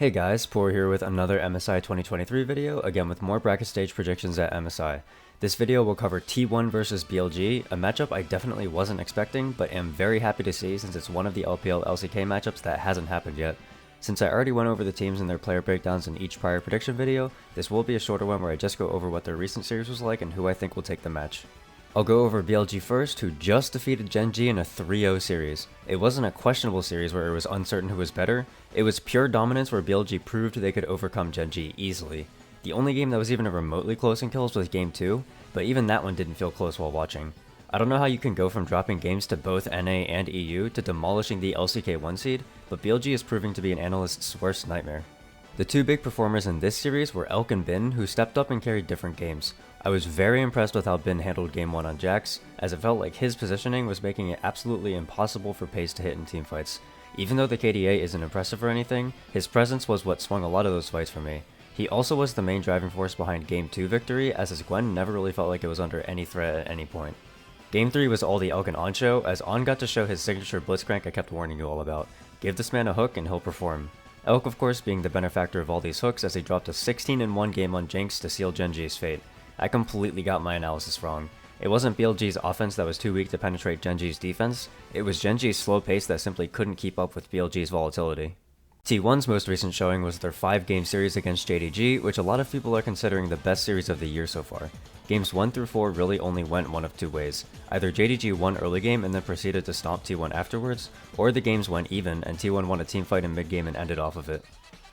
Hey guys, Poro here with another MSI 2023 video, again with more bracket stage predictions at MSI. This video will cover T1 versus BLG, a matchup I definitely wasn't expecting, but am very happy to see since it's one of the LPL LCK matchups that hasn't happened yet. Since I already went over the teams and their player breakdowns in each prior prediction video, this will be a shorter one where I just go over what their recent series was like and who I think will take the match. I'll go over BLG first, who just defeated Gen G in a 3-0 series. It wasn't a questionable series where it was uncertain who was better, it was pure dominance where BLG proved they could overcome Gen G easily. The only game that was even remotely close in kills was Game 2, but even that one didn't feel close while watching. I don't know how you can go from dropping games to both NA and EU to demolishing the LCK 1 seed, but BLG is proving to be an analyst's worst nightmare. The two big performers in this series were Elk and Bin, who stepped up and carried different games. I was very impressed with how Bin handled Game 1 on Jax, as it felt like his positioning was making it absolutely impossible for Pace to hit in teamfights. Even though the KDA isn't impressive or anything, his presence was what swung a lot of those fights for me. He also was the main driving force behind Game 2 victory, as his Gwen never really felt like it was under any threat at any point. Game 3 was all the Elk and On show, as On got to show his signature blitzcrank I kept warning you all about. Give this man a hook and he'll perform. Elk of course being the benefactor of all these hooks as he dropped a 16-1 game on Jinx to seal Gen G's fate. I completely got my analysis wrong. It wasn't BLG's offense that was too weak to penetrate Gen G's defense, it was Gen G's slow pace that simply couldn't keep up with BLG's volatility. T1's most recent showing was their 5-game series against JDG, which a lot of people are considering the best series of the year so far. Games 1 through 4 really only went one of two ways. Either JDG won early game and then proceeded to stomp T1 afterwards, or the games went even and T1 won a teamfight in mid-game and ended off of it.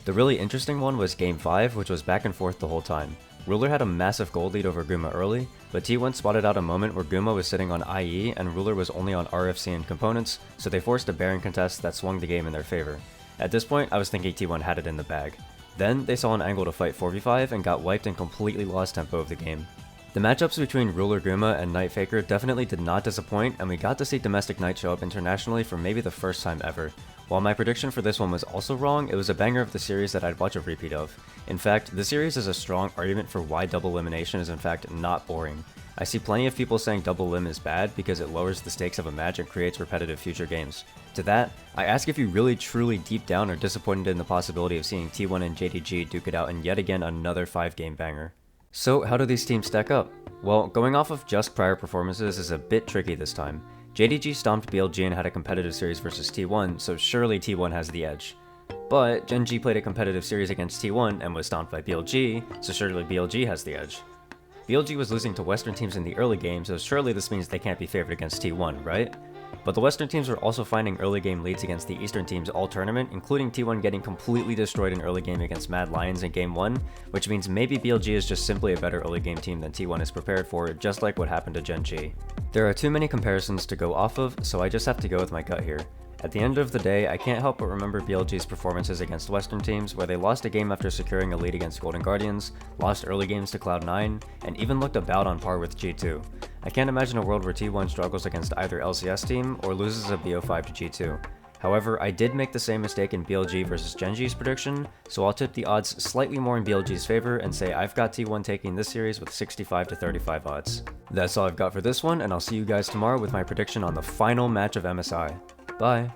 The really interesting one was Game 5, which was back and forth the whole time. Ruler had a massive gold lead over Guma early, but T1 spotted out a moment where Guma was sitting on IE and Ruler was only on RFC and components, so they forced a Baron contest that swung the game in their favor. At this point, I was thinking T1 had it in the bag. Then, they saw an angle to fight 4v5 and got wiped and completely lost tempo of the game. The matchups between Ruler Guma and Night Faker definitely did not disappoint, and we got to see Domestic Knight show up internationally for maybe the first time ever. While my prediction for this one was also wrong, it was a banger of the series that I'd watch a repeat of. In fact, the series is a strong argument for why double elimination is in fact not boring. I see plenty of people saying double elim is bad because it lowers the stakes of a match and creates repetitive future games. To that, I ask if you really truly deep down are disappointed in the possibility of seeing T1 and JDG duke it out in yet again another 5-game banger. So how do these teams stack up? Well, going off of just prior performances is a bit tricky this time. JDG stomped BLG and had a competitive series versus T1, so surely T1 has the edge. But Gen G played a competitive series against T1 and was stomped by BLG, so surely BLG has the edge. BLG was losing to Western teams in the early game, so surely this means they can't be favored against T1, right? But the Western teams were also finding early game leads against the Eastern teams all tournament, including T1 getting completely destroyed in early game against Mad Lions in Game 1, which means maybe BLG is just simply a better early game team than T1 is prepared for, just like what happened to Gen G. There are too many comparisons to go off of, so I just have to go with my gut here. At the end of the day, I can't help but remember BLG's performances against Western teams, where they lost a game after securing a lead against Golden Guardians, lost early games to Cloud9, and even looked about on par with G2. I can't imagine a world where T1 struggles against either LCS team or loses a BO5 to G2. However, I did make the same mistake in BLG versus Gen G's prediction, so I'll tip the odds slightly more in BLG's favor and say I've got T1 taking this series with 65 to 35 odds. That's all I've got for this one, and I'll see you guys tomorrow with my prediction on the final match of MSI. Bye!